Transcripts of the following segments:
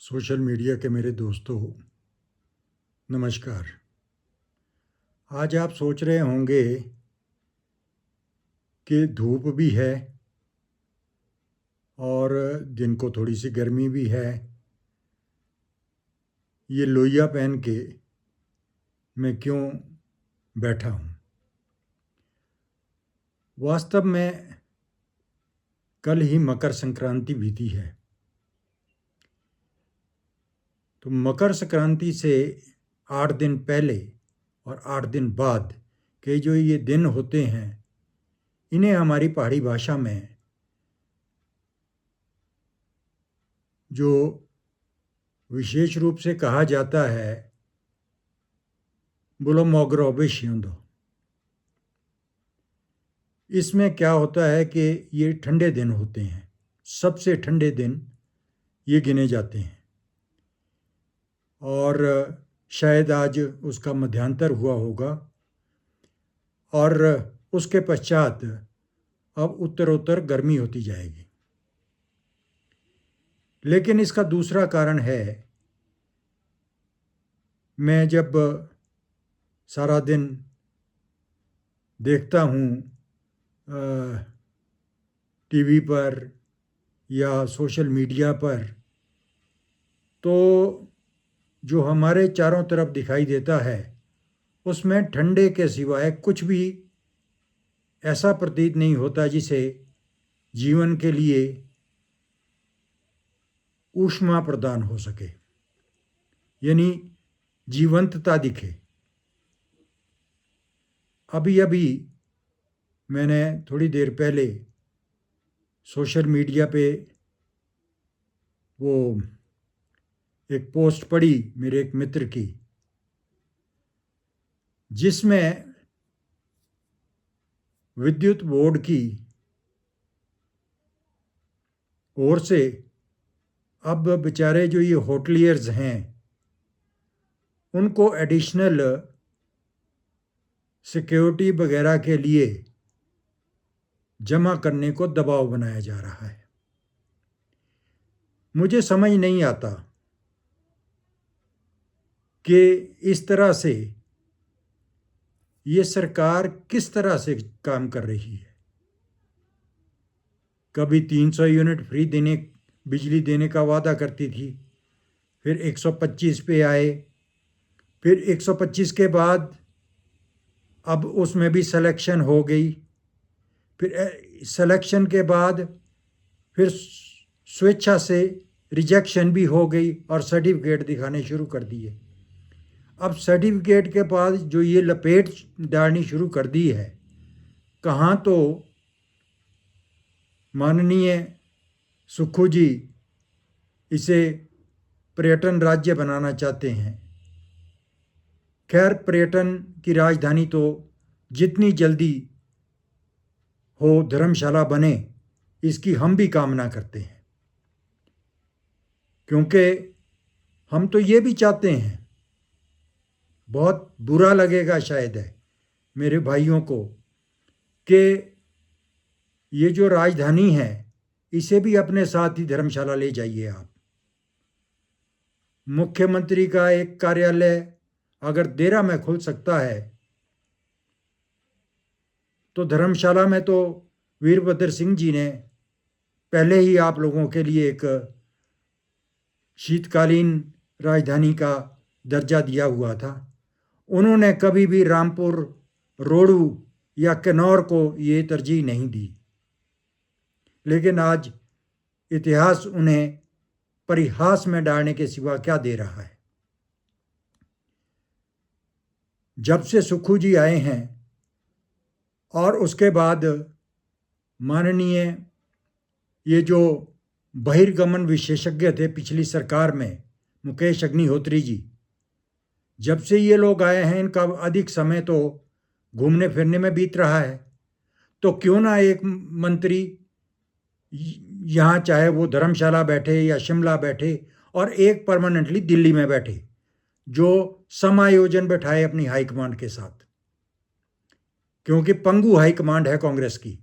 Social media के मेरे दोस्तों, नमस्कार। आज आप सोच रहे होंगे कि धूप भी है और दिन को थोड़ी सी गर्मी भी है। ये लोइया पहन के मैं क्यों बैठा हूँ? वास्तव में कल ही मकर संक्रांति बीती है। तो मकर संक्रांति से 8 दिन पहले और 8 दिन बाद के जो ये दिन होते हैं, इन्हें हमारी पहाड़ी भाषा में जो विशेष रूप से कहा जाता है, बोलो मोगरो बेशियोंदो। इसमें क्या होता है कि ये ठंडे दिन होते हैं, सबसे ठंडे दिन ये गिने जाते हैं। और शायद आज उसका मध्यांतर हुआ होगा और उसके पश्चात अब उत्तरोत्तर गर्मी होती जाएगी। लेकिन इसका दूसरा कारण है, मैं जब सारा दिन देखता हूँ टीवी पर या सोशल मीडिया पर, तो जो हमारे चारों तरफ दिखाई देता है उसमें ठंडे के सिवाय कुछ भी ऐसा प्रतीत नहीं होता जिसे जीवन के लिए ऊष्मा प्रदान हो सके, यानी जीवंतता दिखे। अभी अभी मैंने थोड़ी देर पहले सोशल मीडिया पे वो एक पोस्ट पढ़ी मेरे एक मित्र की, जिसमें विद्युत बोर्ड की ओर से अब बेचारे जो ये होटलियर्स हैं उनको एडिशनल सिक्योरिटी वगैरह के लिए जमा करने को दबाव बनाया जा रहा है। मुझे समझ नहीं आता कि इस तरह से ये सरकार किस तरह से काम कर रही है। कभी 300 यूनिट फ्री बिजली देने का वादा करती थी, फिर 125 पे आए, फिर 125 के बाद अब उसमें भी सिलेक्शन हो गई, फिर सिलेक्शन के बाद फिर स्वेच्छा से रिजेक्शन भी हो गई और सर्टिफिकेट दिखाने शुरू कर दिए। अब सर्टिफिकेट के बाद जो ये लपेट डालनी शुरू कर दी है, कहाँ तो माननीय सुक्खू जी इसे पर्यटन राज्य बनाना चाहते हैं। खैर, पर्यटन की राजधानी तो जितनी जल्दी हो धर्मशाला बने, इसकी हम भी कामना करते हैं, क्योंकि हम तो ये भी चाहते हैं। बहुत बुरा लगेगा शायद है मेरे भाइयों को कि ये जो राजधानी है इसे भी अपने साथ ही धर्मशाला ले जाइए आप। मुख्यमंत्री का एक कार्यालय अगर देरा में खुल सकता है तो धर्मशाला में तो वीरभद्र सिंह जी ने पहले ही आप लोगों के लिए एक शीतकालीन राजधानी का दर्जा दिया हुआ था। उन्होंने कभी भी रामपुर, रोडू या किन्नौर को ये तरजीह नहीं दी, लेकिन आज इतिहास उन्हें परिहास में डालने के सिवा क्या दे रहा है। जब से सुक्खू जी आए हैं और उसके बाद माननीय ये जो बहिर्गमन विशेषज्ञ थे पिछली सरकार में, मुकेश अग्निहोत्री जी, जब से ये लोग आए हैं इनका अधिक समय तो घूमने फिरने में बीत रहा है। तो क्यों ना एक मंत्री यहाँ चाहे वो धर्मशाला बैठे या शिमला बैठे और एक परमानेंटली दिल्ली में बैठे, जो समायोजन बैठाए अपनी हाईकमांड के साथ, क्योंकि पंगु हाईकमांड है कांग्रेस की।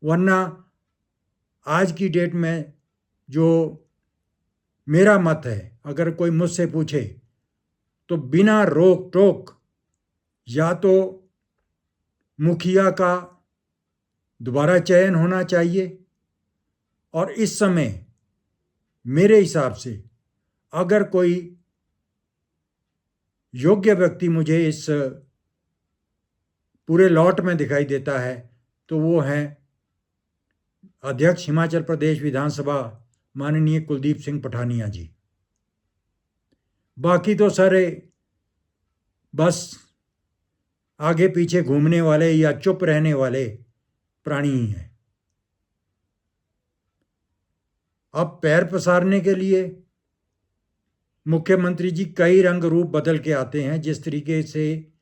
वरना आज की डेट में जो मेरा मत है, अगर कोई मुझसे पूछे तो बिना रोक टोक या तो मुखिया का दोबारा चयन होना चाहिए, और इस समय मेरे हिसाब से अगर कोई योग्य व्यक्ति मुझे इस पूरे लॉट में दिखाई देता है तो वो है अध्यक्ष हिमाचल प्रदेश विधानसभा माननीय कुलदीप सिंह पठानिया जी। बाकी तो सारे बस आगे पीछे घूमने वाले या चुप रहने वाले प्राणी ही हैं। अब पैर पसारने के लिए मुख्यमंत्री जी कई रंग रूप बदल के आते हैं, जिस तरीके से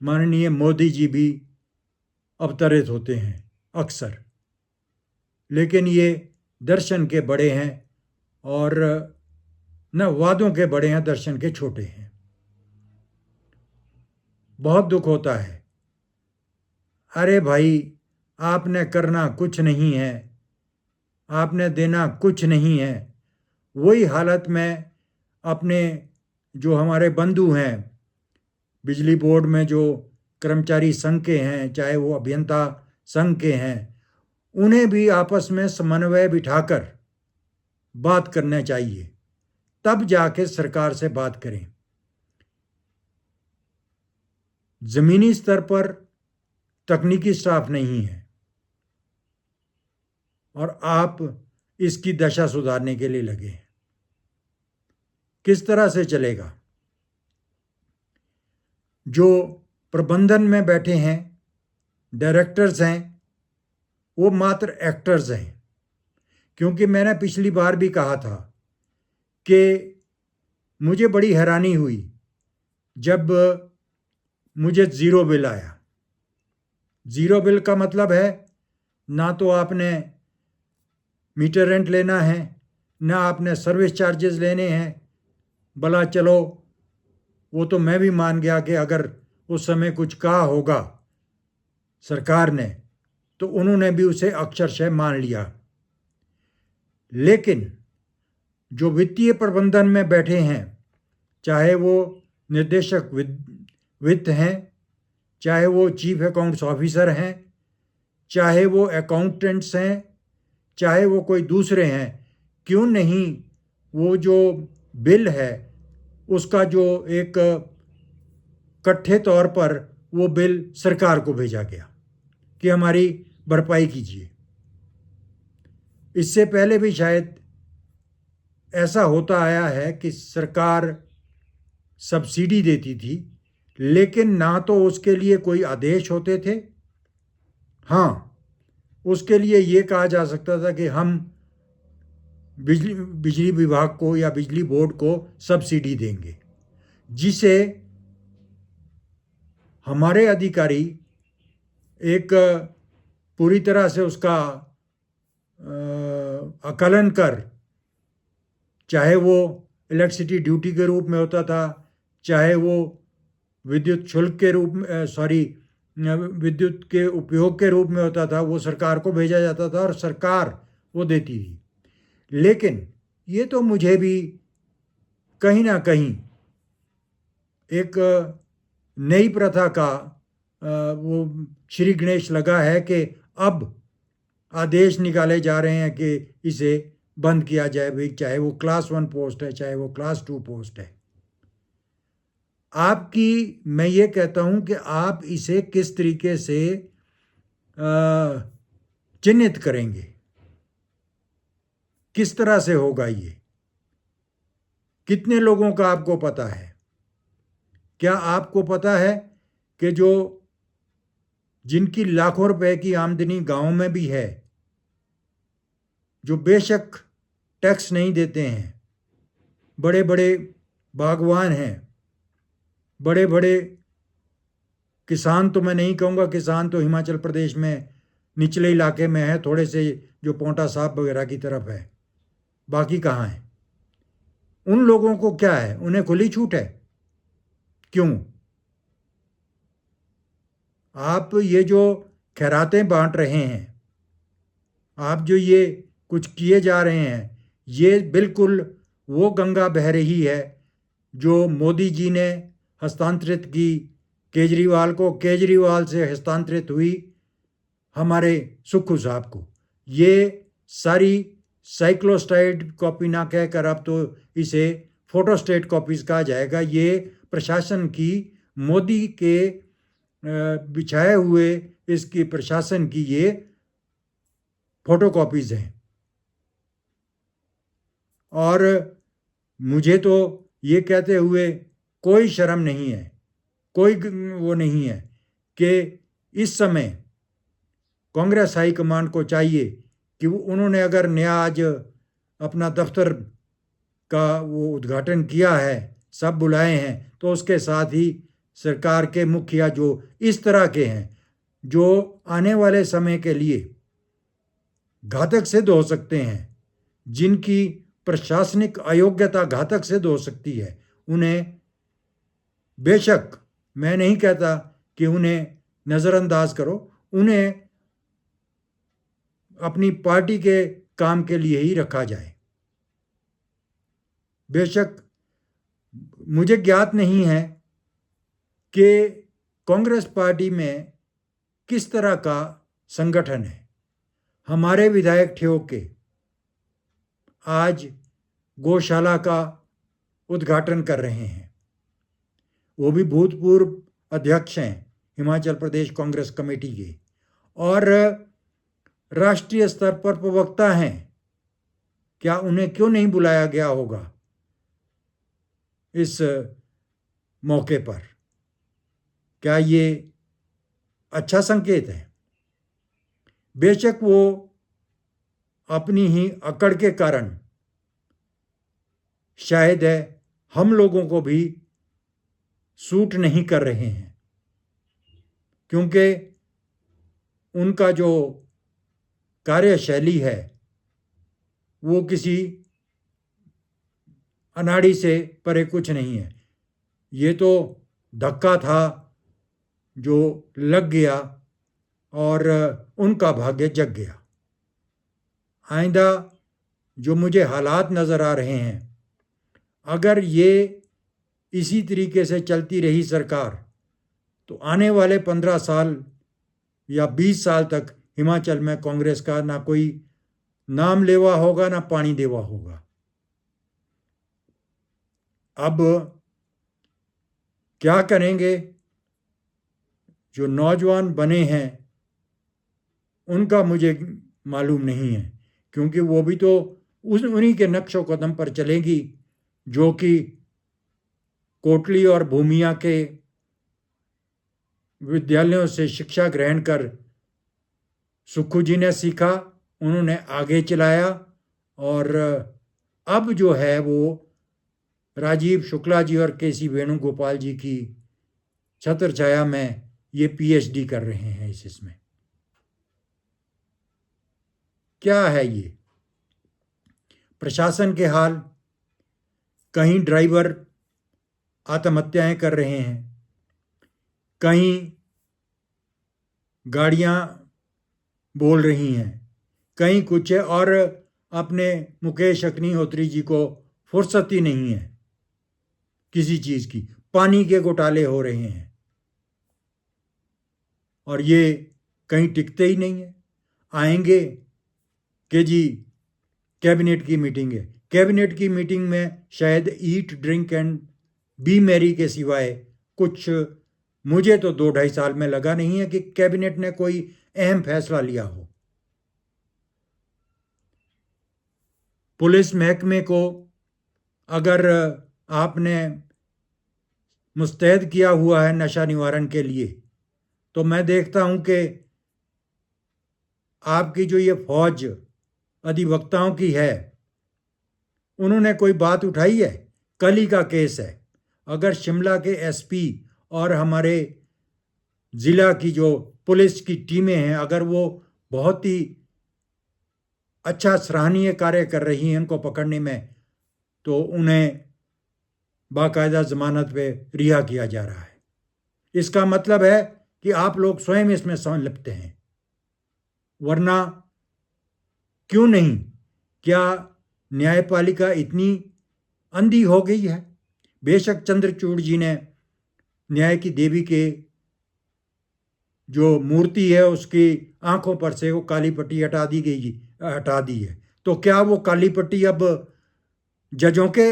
माननीय मोदी जी भी अवतरित होते हैं अक्सर, लेकिन ये दर्शन के बड़े हैं और न वादों के बड़े हैं, दर्शन के छोटे हैं। बहुत दुख होता है। अरे भाई, आपने करना कुछ नहीं है, आपने देना कुछ नहीं है। वही हालत में अपने जो हमारे बंधु हैं बिजली बोर्ड में, जो कर्मचारी संघ के हैं, चाहे वो अभियंता संघ के हैं, उन्हें भी आपस में समन्वय बिठाकर बात करना चाहिए, तब जाके सरकार से बात करें। जमीनी स्तर पर तकनीकी स्टाफ नहीं है और आप इसकी दशा सुधारने के लिए लगे हैं। किस तरह से चलेगा? जो प्रबंधन में बैठे हैं, डायरेक्टर्स हैं, वो मात्र एक्टर्स हैं। क्योंकि मैंने पिछली बार भी कहा था कि मुझे बड़ी हैरानी हुई जब मुझे ज़ीरो बिल आया। ज़ीरो बिल का मतलब है ना तो आपने मीटर रेंट लेना है, ना आपने सर्विस चार्जेस लेने हैं। भला चलो, वो तो मैं भी मान गया कि अगर उस समय कुछ कहा होगा सरकार ने तो उन्होंने भी उसे अक्षरशः मान लिया। लेकिन जो वित्तीय प्रबंधन में बैठे हैं, चाहे वो निर्देशक वित्त हैं, चाहे वो चीफ अकाउंट्स ऑफिसर हैं, चाहे वो अकाउंटेंट्स हैं, चाहे वो कोई दूसरे हैं, क्यों नहीं वो जो बिल है उसका जो एक इकट्ठे तौर पर वो बिल सरकार को भेजा गया कि हमारी भरपाई कीजिए। इससे पहले भी शायद ऐसा होता आया है कि सरकार सब्सिडी देती थी, लेकिन ना तो उसके लिए कोई आदेश होते थे, हाँ उसके लिए ये कहा जा सकता था कि हम बिजली विभाग को या बिजली बोर्ड को सब्सिडी देंगे, जिसे हमारे अधिकारी एक पूरी तरह से उसका आकलन कर, चाहे वो इलेक्ट्रिसिटी ड्यूटी के रूप में होता था, चाहे वो विद्युत शुल्क के रूप में विद्युत के उपयोग के रूप में होता था, वो सरकार को भेजा जाता था और सरकार वो देती थी। लेकिन ये तो मुझे भी कहीं ना कहीं एक नई प्रथा का वो श्री गणेश लगा है कि अब आदेश निकाले जा रहे हैं कि इसे बंद किया जाए। भाई, चाहे वो क्लास 1 पोस्ट है, चाहे वो क्लास 2 पोस्ट है। आपकी मैं ये कहता हूँ कि आप इसे किस तरीके से चिन्हित करेंगे, किस तरह से होगा ये? कितने लोगों का आपको पता है? क्या आपको पता है कि जो जिनकी लाखों रुपए की आमदनी गांव में भी है, जो बेशक टैक्स नहीं देते हैं, बड़े बड़े बागवान हैं, बड़े बड़े किसान, तो मैं नहीं कहूँगा, किसान तो हिमाचल प्रदेश में निचले इलाके में है, थोड़े से जो पोंटा साहब वगैरह की तरफ है, बाकी कहाँ है? उन लोगों को क्या है? उन्हें खुली छूट है। क्यों? आप ये जो खैरातें बांट रहे हैं, आप जो ये कुछ किए जा रहे हैं, ये बिल्कुल वो गंगा बह रही है जो मोदी जी ने हस्तांतरित की केजरीवाल को, केजरीवाल से हस्तांतरित हुई हमारे सुक्खू साहब को। ये सारी साइक्लोस्टाइड कॉपी ना कहकर अब तो इसे फोटोस्टेट कॉपीज कहा जाएगा। ये प्रशासन की, मोदी के बिछाए हुए इसकी प्रशासन की ये फोटो कॉपीज हैं। और मुझे तो ये कहते हुए कोई शर्म नहीं है, कोई वो नहीं है कि इस समय कांग्रेस हाईकमान को चाहिए कि उन्होंने अगर नया आज अपना दफ्तर का वो उद्घाटन किया है, सब बुलाए हैं, तो उसके साथ ही सरकार के मुखिया जो इस तरह के हैं, जो आने वाले समय के लिए घातक सिद्ध हो सकते हैं, जिनकी प्रशासनिक अयोग्यता घातक सिद्ध हो सकती है, उन्हें बेशक मैं नहीं कहता कि उन्हें नज़रअंदाज करो, उन्हें अपनी पार्टी के काम के लिए ही रखा जाए। बेशक मुझे ज्ञात नहीं है कि कांग्रेस पार्टी में किस तरह का संगठन है। हमारे विधायक ठियोके आज गौशाला का उद्घाटन कर रहे हैं। वो भी भूतपूर्व अध्यक्ष हैं हिमाचल प्रदेश कांग्रेस कमेटी के, और राष्ट्रीय स्तर पर प्रवक्ता हैं। क्या उन्हें क्यों नहीं बुलाया गया होगा इस मौके पर? क्या ये अच्छा संकेत है? बेशक वो अपनी ही अकड़ के कारण शायद है हम लोगों को भी सूट नहीं कर रहे हैं, क्योंकि उनका जो कार्यशैली है वो किसी अनाड़ी से परे कुछ नहीं है। ये तो धक्का था जो लग गया और उनका भाग्य जग गया। आइंदा जो मुझे हालात नज़र आ रहे हैं, अगर ये इसी तरीके से चलती रही सरकार, तो आने वाले 15 साल या 20 साल तक हिमाचल में कांग्रेस का ना कोई नाम लेवा होगा, ना पानी देवा होगा। अब क्या करेंगे जो नौजवान बने हैं उनका मुझे मालूम नहीं है, क्योंकि वो भी तो उन्हीं के नक्शो कदम पर चलेगी जो कि कोटली और भूमिया के विद्यालयों से शिक्षा ग्रहण कर सुक्खू जी ने सीखा, उन्होंने आगे चलाया, और अब जो है वो राजीव शुक्ला जी और केसी वेणुगोपाल जी की छत्र छाया में ये पीएचडी कर रहे हैं इसमें। क्या है ये प्रशासन के हाल? कहीं ड्राइवर आत्महत्याएं कर रहे हैं, कहीं गाड़ियां बोल रही हैं, कहीं कुछ है, और अपने मुकेश अग्निहोत्री जी को फुर्सत ही नहीं है किसी चीज की। पानी के घोटाले हो रहे हैं और ये कहीं टिकते ही नहीं है। आएंगे कि जी कैबिनेट की मीटिंग है, कैबिनेट की मीटिंग में शायद eat drink and B Mary के सिवाय कुछ मुझे तो 2-2.5 साल में लगा नहीं है कि कैबिनेट ने कोई अहम फैसला लिया हो। पुलिस महकमे को अगर आपने मुस्तैद किया हुआ है नशा निवारण के लिए, तो मैं देखता हूं कि आपकी जो ये फौज अधिवक्ताओं की है, उन्होंने कोई बात उठाई है? कल ही का केस है। अगर शिमला के एसपी और हमारे ज़िला की जो पुलिस की टीमें हैं, अगर वो बहुत ही अच्छा सराहनीय कार्य कर रही हैं इनको पकड़ने में, तो उन्हें बाकायदा ज़मानत पे रिहा किया जा रहा है। इसका मतलब है कि आप लोग स्वयं इसमें संलिप्त हैं, वरना क्यों नहीं? क्या न्यायपालिका इतनी अंधी हो गई है। बेशक चंद्रचूड़ जी ने न्याय की देवी के जो मूर्ति है उसकी आंखों पर से वो काली पट्टी हटा दी है, तो क्या वो काली पट्टी अब जजों के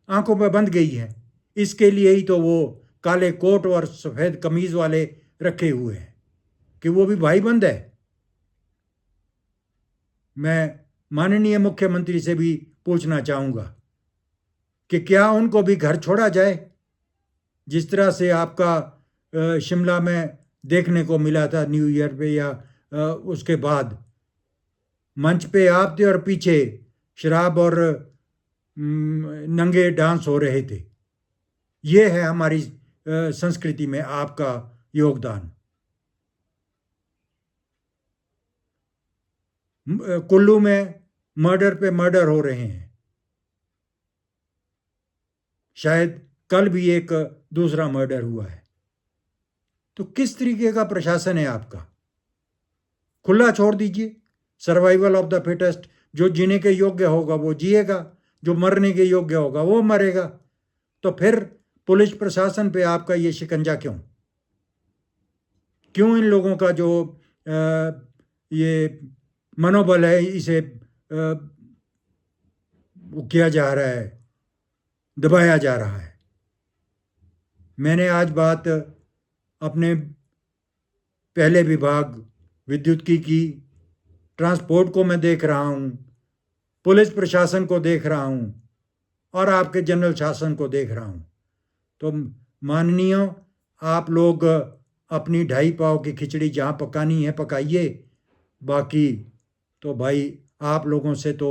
आंखों पर बंध गई है? इसके लिए ही तो वो काले कोट और सफ़ेद कमीज वाले रखे हुए हैं कि वो भी भाई बंद है। मैं माननीय मुख्यमंत्री से भी पूछना चाहूँगा कि क्या उनको भी घर छोड़ा जाए, जिस तरह से आपका शिमला में देखने को मिला था न्यू ईयर पे या उसके बाद मंच पे आप थे और पीछे शराब और नंगे डांस हो रहे थे। ये है हमारी संस्कृति में आपका योगदान। कुल्लू में मर्डर पे मर्डर हो रहे हैं, शायद कल भी एक दूसरा मर्डर हुआ है। तो किस तरीके का प्रशासन है आपका? खुला छोड़ दीजिए, सर्वाइवल ऑफ द फिटेस्ट। जो जीने के योग्य होगा वो जिएगा, जो मरने के योग्य होगा वो मरेगा। तो फिर पुलिस प्रशासन पे आपका ये शिकंजा क्यों? क्यों इन लोगों का जो ये मनोबल है इसे किया जा रहा है, दबाया जा रहा है? मैंने आज बात अपने पहले विभाग विद्युत की, ट्रांसपोर्ट को मैं देख रहा हूँ, पुलिस प्रशासन को देख रहा हूँ और आपके जनरल शासन को देख रहा हूँ। तो माननीय, आप लोग अपनी 2.5 पाव की खिचड़ी जहाँ पकानी है पकाइए, बाकी तो भाई आप लोगों से तो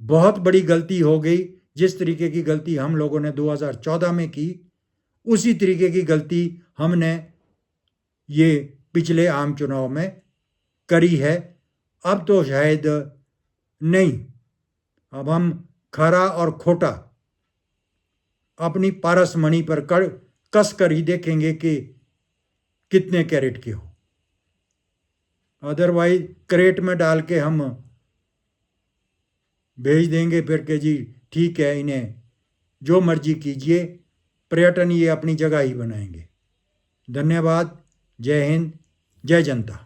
बहुत बड़ी गलती हो गई। जिस तरीके की गलती हम लोगों ने 2014 में की, उसी तरीके की गलती हमने ये पिछले आम चुनाव में करी है। अब तो शायद नहीं, अब हम खरा और खोटा अपनी पारसमणि पर कस कर ही देखेंगे कि कितने कैरेट के हो। अदरवाइज क्रेट में डाल के हम भेज देंगे फिर के जी ठीक है, इन्हें जो मर्जी कीजिए, पर्यटन ये अपनी जगह ही बनाएंगे। धन्यवाद। जय हिंद, जय जनता।